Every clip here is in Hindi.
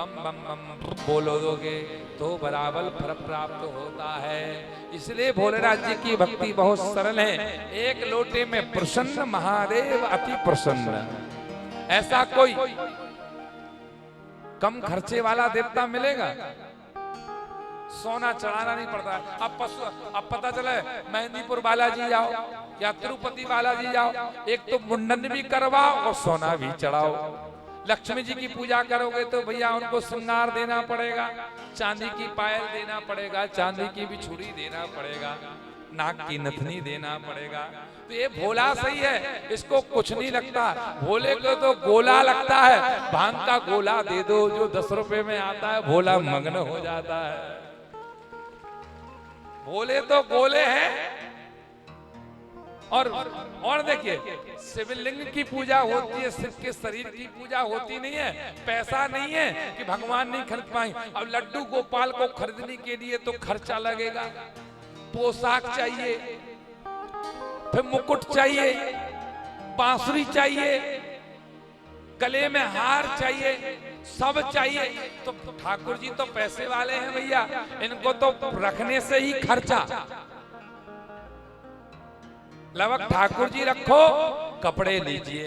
बम बम बम बोलो दोगे तो बराबर फल प्राप्त होता है। इसलिए भोलेनाथ जी की भक्ति बहुत सरल है। एक लोटे में प्रसन्न महादेव अति प्रसन्न। ऐसा कोई कम खर्चे वाला देवता मिलेगा? सोना चढ़ाना नहीं पड़ता। अब पता चले मेहंदीपुर बालाजी जाओ या तिरुपति बालाजी जाओ, एक तो मुंडन भी करवाओ और सोना भी चढ़ाओ। लक्ष्मी जी की पूजा करोगे तो भैया उनको श्रृंगार देना पड़ेगा, चांदी की पायल देना पड़ेगा, चांदी की भी छुरी देना पड़ेगा, नाक की नथनी देना पड़ेगा। तो ये भोला सही है, इसको कुछ नहीं लगता। भोले को तो गोला लगता है। भांग का गोला दे दो जो 10 रुपए में आता है, भोला मग्न हो जाता है। भोले तो गोले हैं। और देखिए, शिवलिंग की पूजा होती है, शिव के शरीर की पूजा होती नहीं है। पैसा नहीं है कि भगवान नहीं खरीद पाए। अब लड्डू गोपाल को खरीदने के लिए तो खर्चा लगेगा, पोशाक चाहिए, फिर मुकुट चाहिए, बांसुरी चाहिए, गले में हार चाहिए, सब चाहिए। तो ठाकुर जी तो पैसे वाले हैं भैया, इनको तो रखने से ही खर्चा। लगभग ठाकुर जी रखो, कपड़े लीजिए।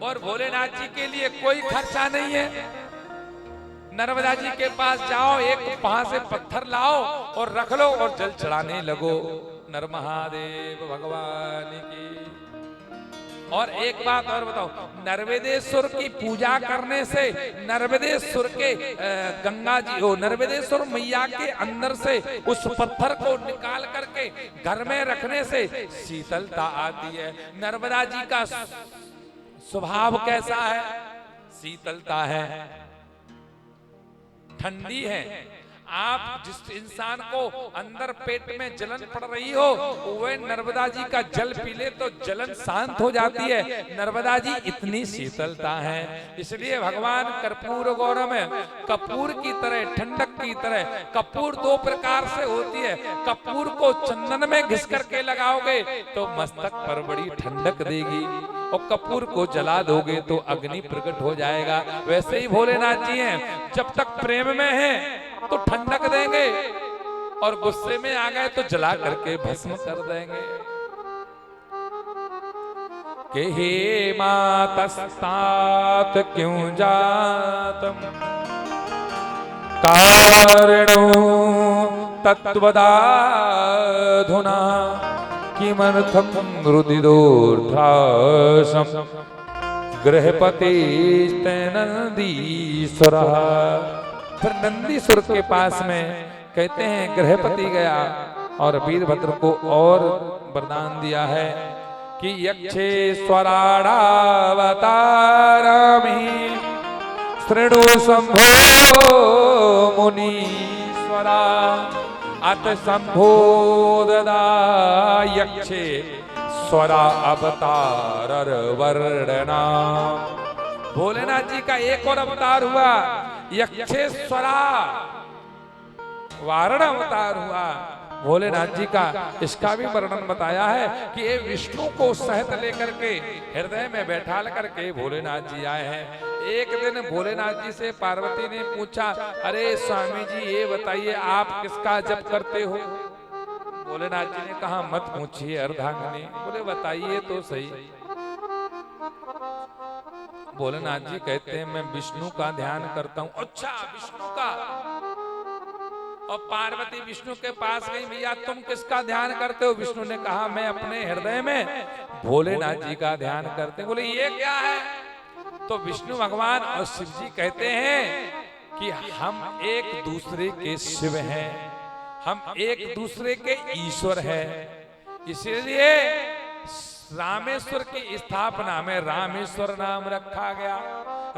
और भोलेनाथ जी के लिए कोई खर्चा नहीं है। नर्मदा जी के पास जाओ, एक वहां से पत्थर लाओ और रख लो और जल चढ़ाने लगो। नर महादेव भगवान की। और एक बात और बताओ, नर्मदेश्वर की पूजा करने से, नर्मदेश्वर के गंगा जी हो, नर्मदेश्वर मैया के अंदर से उस पत्थर को निकाल करके घर में रखने से शीतलता आती है। नर्मदा जी का स्वभाव कैसा है? शीतलता है, ठंडी है। आप जिस इंसान को अंदर पेट में जलन पड़ रही हो, वह नर्मदा जी का जल पी ले तो जलन शांत हो जाती है। नर्मदा जी इतनी शीतलता है। इसलिए भगवान कर्पूर गौरम है, कपूर की तरह, ठंडक की तरह। कपूर 2 प्रकार से होती है। कपूर को चंदन में घिस करके लगाओगे तो मस्तक पर बड़ी ठंडक देगी, और कपूर को जला दोगे तो अग्नि प्रकट हो जाएगा। वैसे ही भोलेनाथ जी हैं, जब तक प्रेम में हैं तो ठंडक देंगे, और गुस्से में आ गए तो जला करके भस्म कर देंगे। कि हे मातस्तात क्यों जातम कारणो तत्वदाधुना किमर्थम रुदिदोर्ध्रासम गृहपति नंदीश्वर। फिर नंदीश्वर के पास में कहते हैं गृहपति गया और वीरभद्र को और वरदान दिया है कि यक्षेश्वराणावतारामि शृणु शंभो मुनीश्वरा अत शंभो ददा यक्षेश्वरा अवतार वर्णना। भोलेनाथ जी का एक और अवतार हुआ, यक्षेश्वरा वारण अवतार हुआ भोलेनाथ जी का। इसका भी वर्णन बताया है कि ये विष्णु को सहित लेकर के हृदय में बैठा करके भोलेनाथ जी आए हैं। एक दिन भोलेनाथ जी से पार्वती ने पूछा, अरे स्वामी जी ये बताइए आप किसका जप करते हो? भोलेनाथ जी ने कहा मत पूछिए अर्धांगिनी। बोले बताइए तो सही। भोलेनाथ जी कहते हैं मैं विष्णु का ध्यान करता हूं। अच्छा विष्णु का? और पार्वती विष्णु के पास गई, भैया तुम किसका ध्यान करते हो? विष्णु ने कहा मैं अपने हृदय में भोलेनाथ जी का ध्यान करते हैं। बोले ये क्या है? तो विष्णु भगवान और शिव जी कहते हैं कि हम एक दूसरे के शिव हैं, हम एक दूसरे के ईश्वर हैं। इसलिए रामेश्वर की स्थापना में रामेश्वर नाम रखा गया।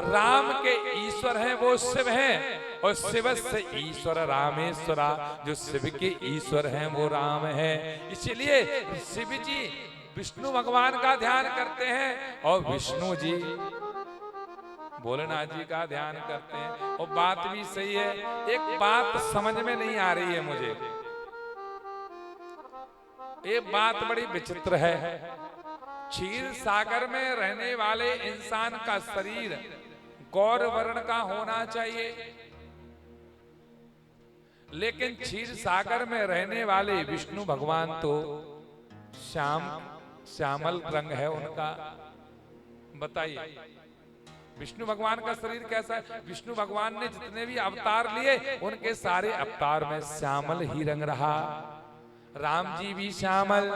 राम के ईश्वर हैं वो शिव हैं, और शिव से ईश्वर रामेश्वरा, जो शिव के ईश्वर हैं वो राम है। इसलिए शिव जी विष्णु भगवान का ध्यान करते हैं और विष्णु जी भोलेनाथ जी का ध्यान करते हैं। और बात भी सही है। एक बात समझ में नहीं आ रही है मुझे, ये बात बड़ी विचित्र है। क्षीर सागर में रहने वाले इंसान का शरीर गौर वर्ण का होना चाहिए, लेकिन क्षीर सागर में रहने वाले विष्णु भगवान तो श्यामल रंग है उनका। बताइए विष्णु भगवान का शरीर कैसा है? विष्णु भगवान ने जितने भी अवतार लिए उनके सारे अवतार में श्यामल ही रंग रहा। राम जी भी श्यामल,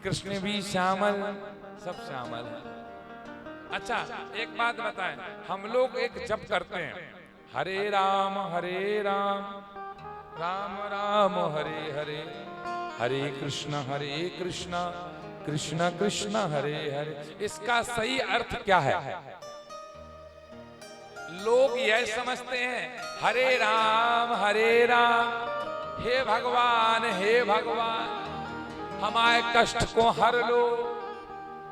कृष्ण भी श्यामल, सब श्यामल है। अच्छा एक बात बताएं, हम लोग एक जप करते हैं, हरे राम राम राम हरे हरे, हरे कृष्ण कृष्ण कृष्ण हरे हरे। इसका सही अर्थ क्या है? लोग यह समझते हैं हरे राम हे भगवान हमारे कष्ट को हर लो।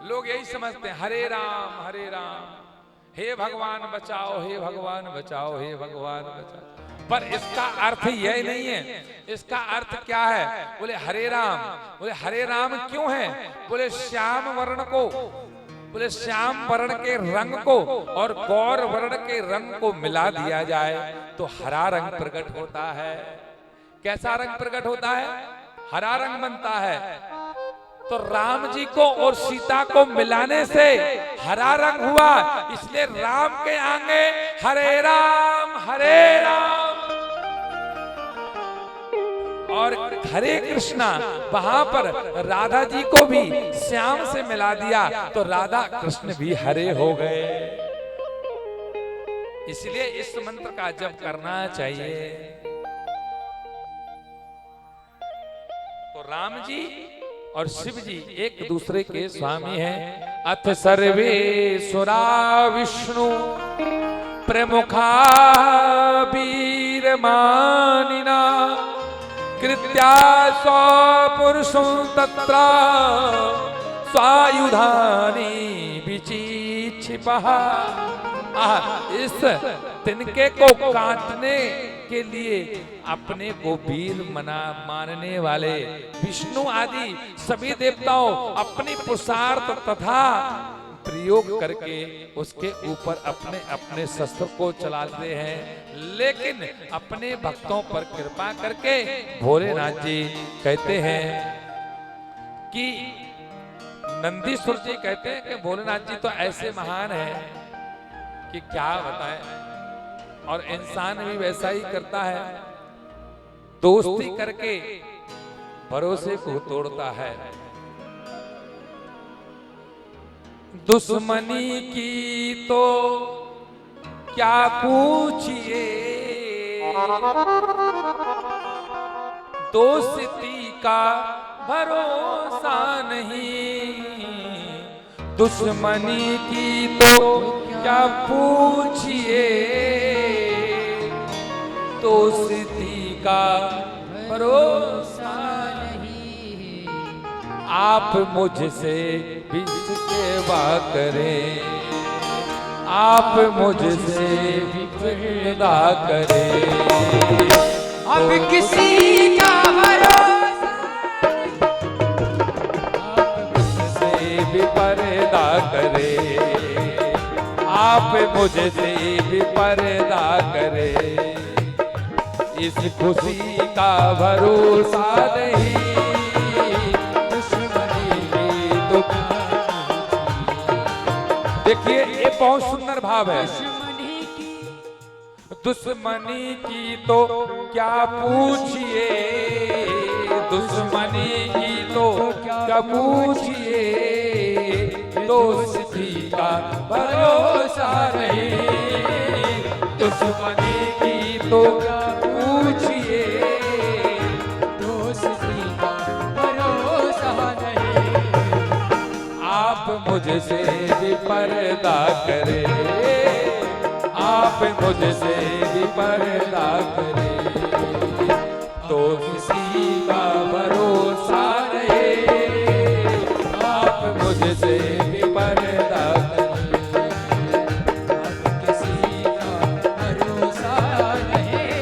लोग यही समझते हैं हरे राम हे भगवान बचाओ, हे भगवान बचाओ, हे भगवान बचाओ। पर इसका अर्थ यह नहीं है। इसका अर्थ क्या है? बोले हरे राम क्यों है? बोले श्याम वर्ण को, बोले श्याम वर्ण के रंग को और गौर वर्ण के रंग को मिला दिया जाए तो हरा रंग प्रकट होता है। कैसा रंग प्रकट होता है? हरा रंग बनता है। तो राम जी को और सीता को मिलाने से हरा रंग हुआ, इसलिए राम के आगे हरे राम और हरे कृष्णा, वहां पर राधा जी को भी श्याम से मिला दिया तो राधा कृष्ण भी हरे हो गए। इसलिए इस मंत्र का जप करना चाहिए। तो राम जी और शिव जी एक दूसरे के स्वामी हैं। अथ सर्वे सुरा विष्णु प्रमुखा वीर मानिना कृत्या स्वपुरुषं तत्र स्वायुधानि विचिक्षिपः। इस तिनके को काटने के लिए अपने को वीर मानने वाले विष्णु आदि सभी देवताओं अपनी पुरुषार्थ तथा प्रयोग करके उसके ऊपर अपने अपने शस्त्र को चलाते हैं। लेकिन अपने भक्तों पर कृपा करके भोलेनाथ जी कहते हैं कि नंदीश्वर जी कहते हैं कि भोलेनाथ जी तो ऐसे महान है कि क्या बताएं। और इंसान भी वैसा ही करता है, दोस्ती करके भरोसे को तोड़ता है। दुश्मनी की तो क्या पूछिए, दोस्ती का भरोसा नहीं। दुश्मनी की तो क्या पूछिए, दोस्ती का भरोसा नहीं। आप मुझसे विदा करें, आप मुझसे विदा करें। अब किसी का भरोसा, मुझसे भी पर्दा करे, आप मुझसे भी पर्दा करे। इस खुशी का भरोसा नहीं, दुश्मनी की तो। देखिए ये बहुत सुंदर भाव है। दुश्मनी की तो क्या पूछिए, दुश्मनी की तो क्या पूछिए, दोस्ती का भरोसा नहीं। दुश्मनी की तो क्या पूछिए, दोस्ती का भरोसा नहीं। आप मुझसे भी पर्दा करे, आप मुझसे भी पर्दा करे। तो किसी का भरोसा नहीं, आप मुझसे भी पर्दा करे। किसी का भरोसा नहीं।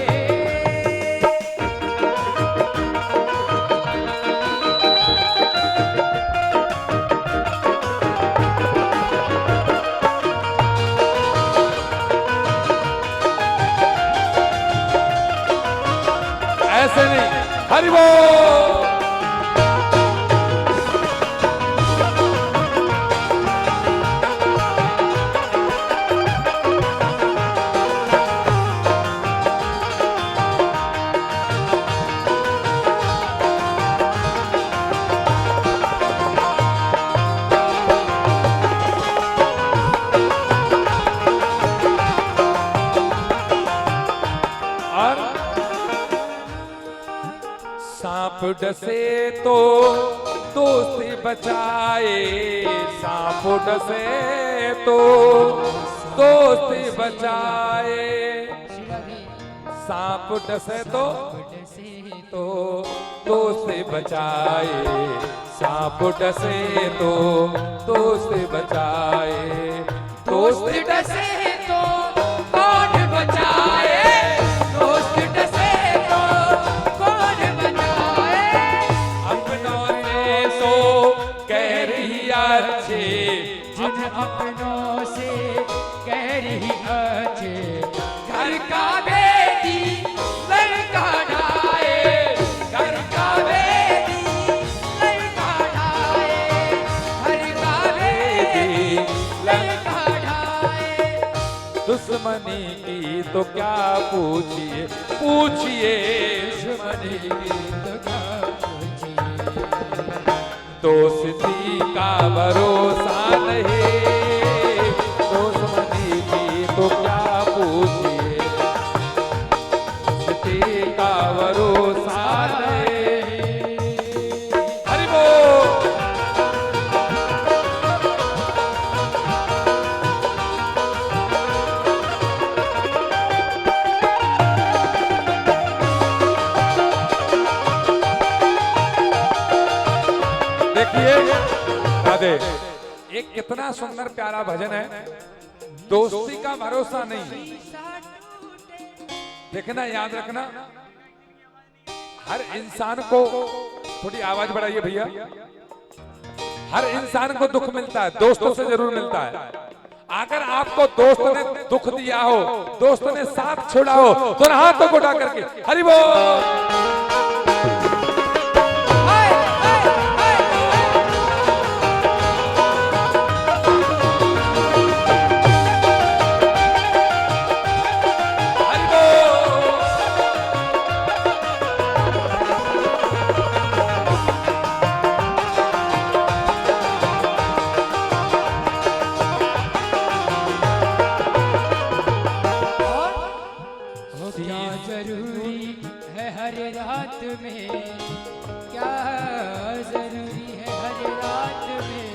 ऐसे नहीं। हरि बोल। सांप डसे तो दोस्ती बचाए, सांप डसे तो दोस्ती बचाए, सांप डसे तो दोस्ती बचाए, सांप डसे तो दोस्ती बचाए, दोस्ती डसे तो कौन बचाए, दोस्त डसे तो कौन बचाए, अपनों से सो कह रही अच्छे, जिन अपनों से कह रही अच्छे, घर का बेटी लड़का ढाए, घर का बेटी लड़का ढाए, घर का बेटी लड़का ढाए, दुश्मनी की तो क्या पूछिए, पूछिए दुश्मनी की तो क्या पूछिए, दोस्ती का भरोसा नहीं, दुश्मनी की तो क्या पूछिए, दोस्ती का भरोसा नहीं। हरि बोल। देखिए राधे, एक कितना सुंदर प्यारा भजन है, दोस्ती का भरोसा नहीं। देखना, याद रखना, हर इंसान को, थोड़ी आवाज बढ़ाइए भैया, हर इंसान को दुख मिलता है, दोस्तों से जरूर मिलता है। अगर आपको दोस्त ने दुख दिया हो, दोस्त ने साथ छोड़ा हो, तो हाथों को उठा करके हरि बोल। क्या जरूरी है हर रात में, क्या जरूरी है हर रात में,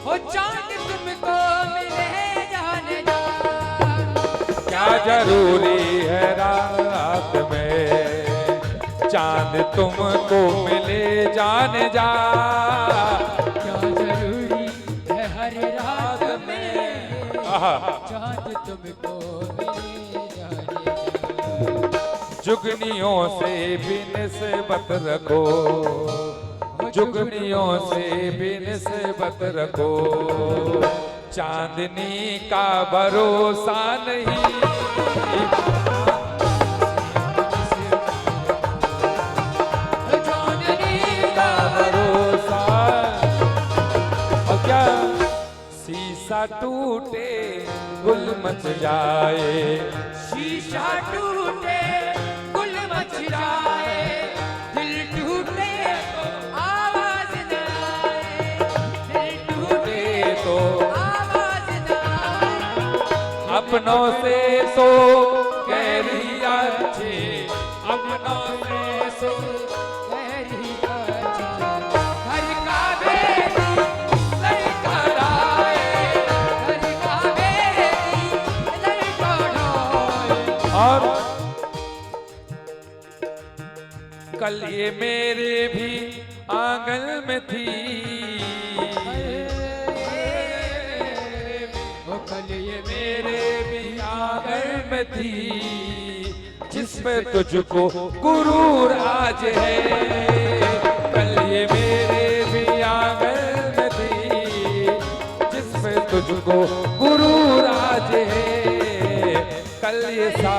हो चांद तुमको मिले जाने जा, क्या जरूरी है रात में, चांद तुमको मिले जाने जा, क्या जरूरी है हर रात में, चांद तुमको मिले जाने जा, जुगनियों से भी निस्बत रखो, जुगनियों से भी निस्बत रखो, चांदनी का भरोसा नहीं, चांदनी का भरोसा। और क्या, शीशा टूटे गुल मच जाए, शीशा टूटे गुल मच जाए, दिल टूटे आवाज न आए, दिल टूटे तो आवाज न आए, अपनों से सो कह रही अच्छे, अपनों से सो तेरी अच्छी, घर का बेटी लड़का ढाए, घर का बेटी लड़का ढाए, और कल ये मेरे भी आंगन में थी, वो कल ये मेरे भी आंगन में थी, जिस पे तुझको गुरूर आज है, कल ये मेरे भी आंगन में थी, जिस पे तुझको गुरूर आज है, कल ये सा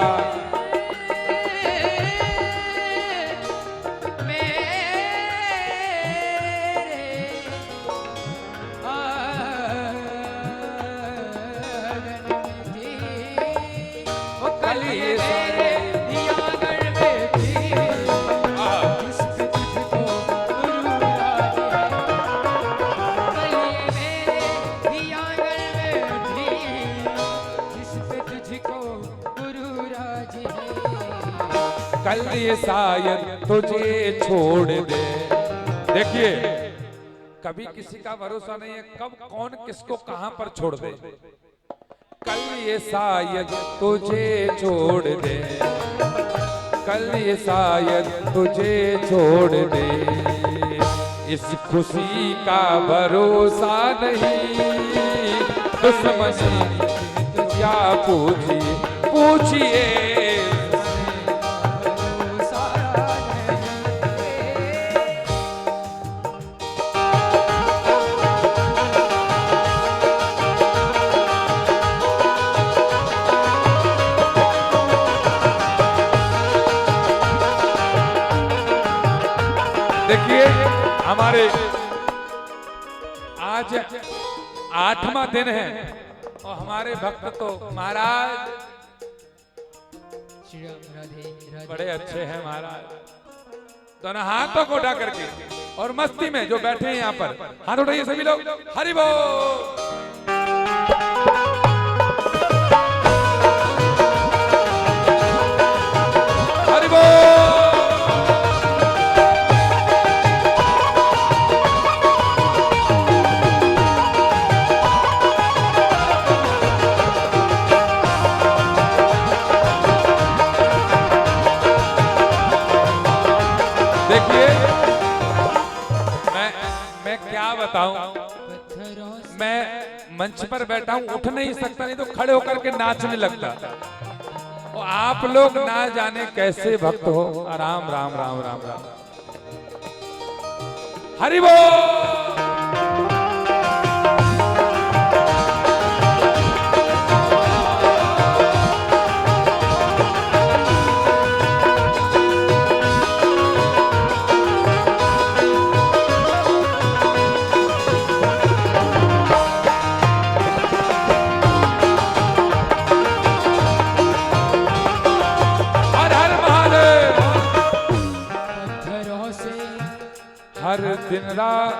तुझे कल ये शायद तुझे छोड़ दे। देखिए, कभी किसी का भरोसा नहीं है, कब कौन किसको कहां पर छोड़ दे। कल ये शायद तुझे छोड़ दे, कल ये शायद तुझे छोड़ दे। इस खुशी का भरोसा नहीं, दुश्मनी क्या पूछिए पूछिए। देखिए, हमारे आज 8वां दिन है और हमारे भक्त तो महाराज श्री राम, राधे राधे। बड़े अच्छे हैं महाराज। दोनों हाथों को उठा करके और मस्ती में जो बैठे हैं यहाँ पर, हाथ उठाइए सभी लोग, हरि बोल। हरि बोल। देखिए, मैं क्या बताऊं, मैं मंच पर बैठा हूं, उठ नहीं सकता, नहीं तो खड़े होकर के नाचने लगता। और आप लोग ना जाने कैसे भक्त हो। राम राम राम राम राम, हरि बोल।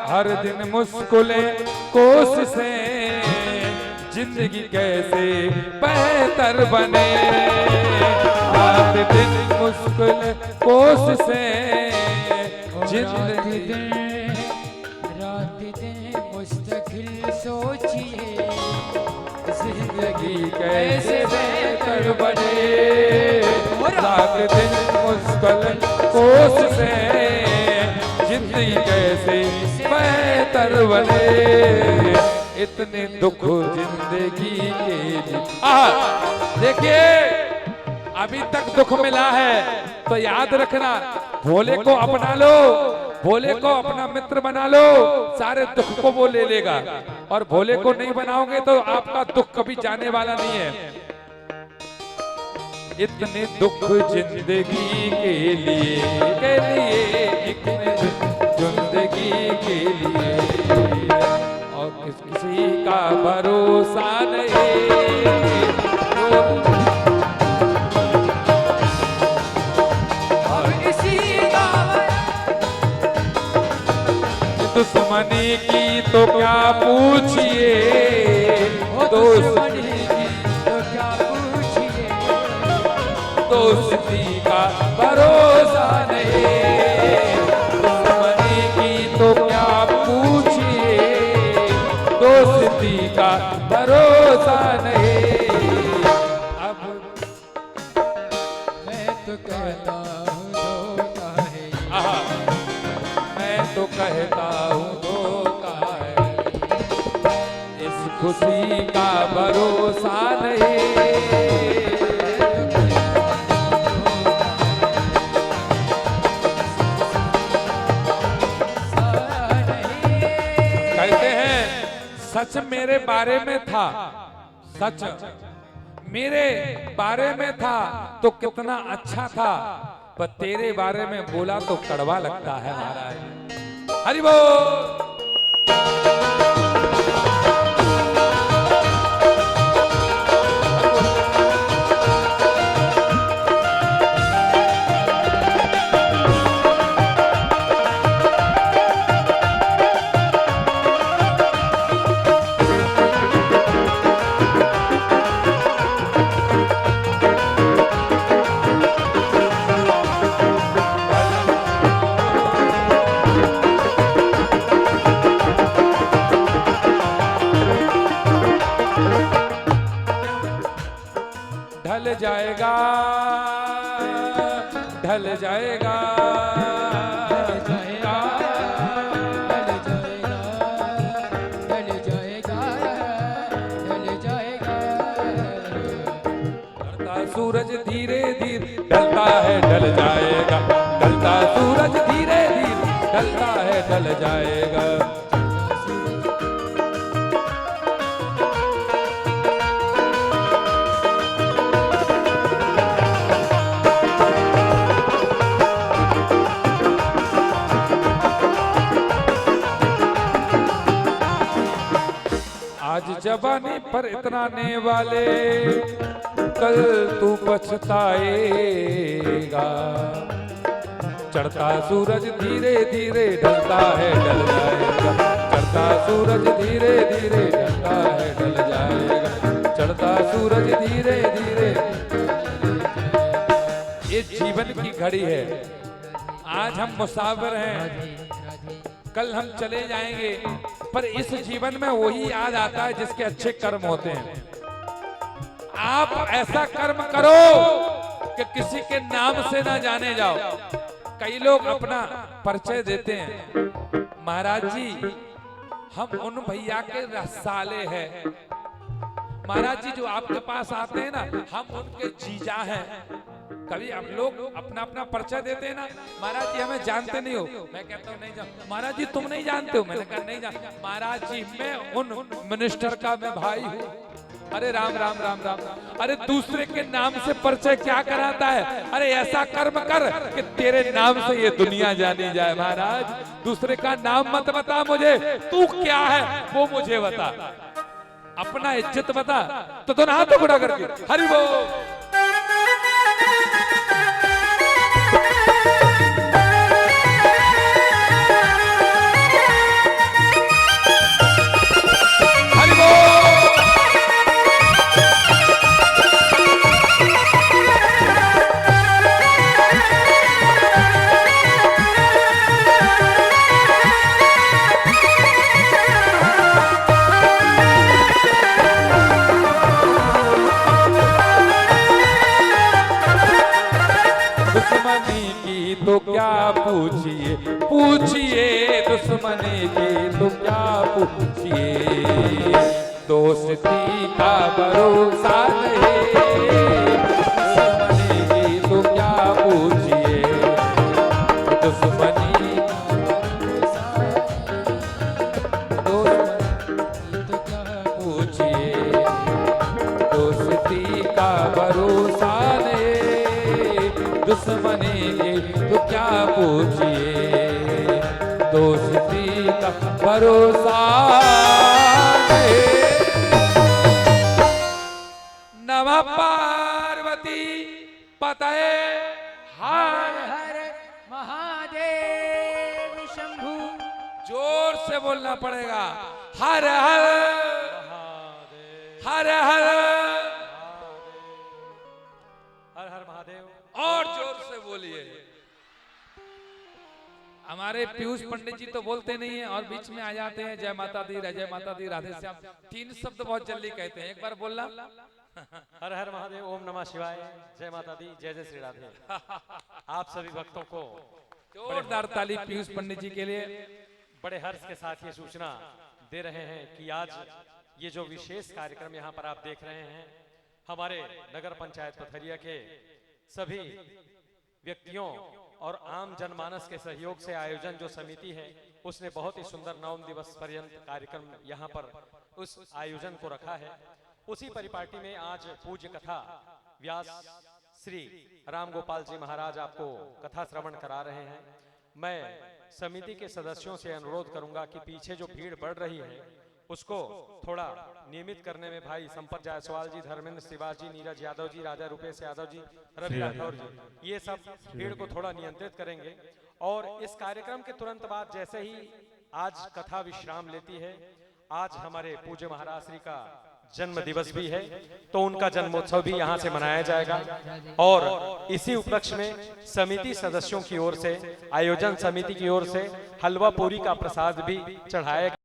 हर दिन मुश्किलें कोशिशें, जिंदगी कैसे बेहतर बने। रात दिन मुश्किल कोशिशें, जिंदगी रात दिन मुस्तकिल सोचिए, जिंदगी कैसे बेहतर बने। रात दिन मुश्किल कोशिशें, जिंदगी कैसे बेहतर बने। इतने दुख जिंदगी के लिए। देखिए, अभी तक दुख मिला है तो याद रखना, भोले को अपना लो, भोले को अपना मित्र बना लो, सारे दुख को वो ले लेगा। और भोले को नहीं बनाओगे तो आपका दुख कभी जाने वाला नहीं है। इतने दुख जिंदगी के लिए इतने जिंदगी के लिए, और किसी का भरोसा नहीं। और किसी का दुश्मनी की तो क्या पूछिए, दुश्मनी की तो क्या पूछिए। दोस्ती का भरोसा नहीं, दुश्मनी की तो क्या पूछिए। दोस्ती का भरोसा नहीं। अब मैं तो कहता हूँ धोखा है, मैं तो कहता हूँ धोखा है। इस खुशी का भरोसा नहीं। सच मेरे बारे में था, सच मेरे बारे में था तो कितना अच्छा था, पर तेरे बारे में बोला तो कड़वा लगता है महाराज। हरि बोल। ढल जाएगा, ढल जाएगा, ढल जाएगा, ढल जाएगा, ढल जाएगा। ढलता सूरज धीरे धीरे ढलता है, ढल जाएगा, ढलता सूरज धीरे धीरे ढलता है, ढल जाएगा। आज जवानी पर इतराने वाले, कल तू पछताएगा। चढ़ता सूरज धीरे धीरे ढलता है, ढल जाएगा, चढ़ता सूरज धीरे धीरे ढलता है, ढल जाएगा, चढ़ता सूरज धीरे धीरे। ये जीवन की घड़ी है। आज हम मुसाफिर हैं, कल हम चले जाएंगे, पर इस जीवन में वही याद आता है जिसके अच्छे कर्म होते हैं। आप ऐसा कर्म करो कि किसी के नाम से ना जाने जाओ। कई लोग अपना परिचय देते हैं, महाराज जी हम उन भैया के रसाले हैं। महाराज जी जो आपके पास आते हैं ना, हम उनके जीजा हैं। कभी हम लोग अपना अपना परिचय देते हैं ना, महाराज जी हमें जानते नहीं हो। मैं कहता हूँ नहीं जान। महाराज जी तुम नहीं जानते हो। मैंने कहा नहीं जान। महाराज जी मैं उन मिनिस्टर का मैं भाई हूँ। अरे राम राम राम राम। अरे दूसरे के नाम से परिचय क्या कराता है? अरे ऐसा कर्म कर कि तेरे नाम से ये दुनिया जानी जाए। महाराज दूसरे का नाम मत बता मुझे, तू क्या है वो मुझे बता, अपना इज्जत बता। तो दोनों हाथों खड़ा करके हरि बोल। तो क्या पूछिए, पूछिए दुश्मनी की तो क्या पूछिए। दोस्ती का भरोसा नहीं, दुश्मनी की तो क्या पूछिए। दुश्मनी तो क्या पूछिए, दोस्ती का भरोसा नहीं, दुश्मनी की तो क्या पूछिए। दोस्ती का भरोसा नहीं। नमः पार्वती पतये हर हर महादेव शंभु। जोर से बोलना पड़ेगा। हर हर हर हर हर हर महादेव। और जोर से बोलिए। हमारे पीयूष पंडित जी तो बोलते नहीं है और बीच में आ जाते हैं जय माता दी, जय माता दी, राधे श्याम। 3 शब्द बहुत जल्दी कहते हैं। एक बार बोलना। हर हर महादेव, ओम नमः शिवाय, जय माता दी, जय जय श्री राधे। आप सभी भक्तों को जोरदार ताली पीयूष पंडित जी के लिए। बड़े हर्ष के साथ ये सूचना दे रहे हैं कि आज ये जो विशेष कार्यक्रम यहाँ पर आप देख रहे हैं, हमारे नगर पंचायत पथरिया के सभी व्यक्तियों और आम जनमानस के सहयोग से आयोजन जो समिति है उसने बहुत ही सुंदर 9 दिवस पर्यंत कार्यक्रम यहाँ पर उस आयोजन को रखा है। उसी परिपाटी में आज पूज्य कथा व्यास श्री राम गोपाल जी महाराज आपको कथा श्रवण करा रहे हैं। मैं समिति के सदस्यों से अनुरोध करूंगा कि पीछे जो भीड़ बढ़ रही है उसको थोड़ा नियमित करने में भाई संपत जायसवाल जी, धर्मेंद्र शिवाजी, नीरज यादव जी, राजा रुपेश यादव जी, रवि राठौर जी, ये सब भीड़ को थोड़ा नियंत्रित करेंगे। और इस कार्यक्रम के तुरंत बाद जैसे ही आज कथा विश्राम लेती है, आज हमारे पूज्य महाराज श्री का जन्म दिवस भी है, तो उनका जन्मोत्सव भी यहाँ से मनाया जाएगा। और इसी उपलक्ष्य में समिति सदस्यों की ओर से, आयोजन समिति की ओर से हलवा पूरी का प्रसाद भी चढ़ाया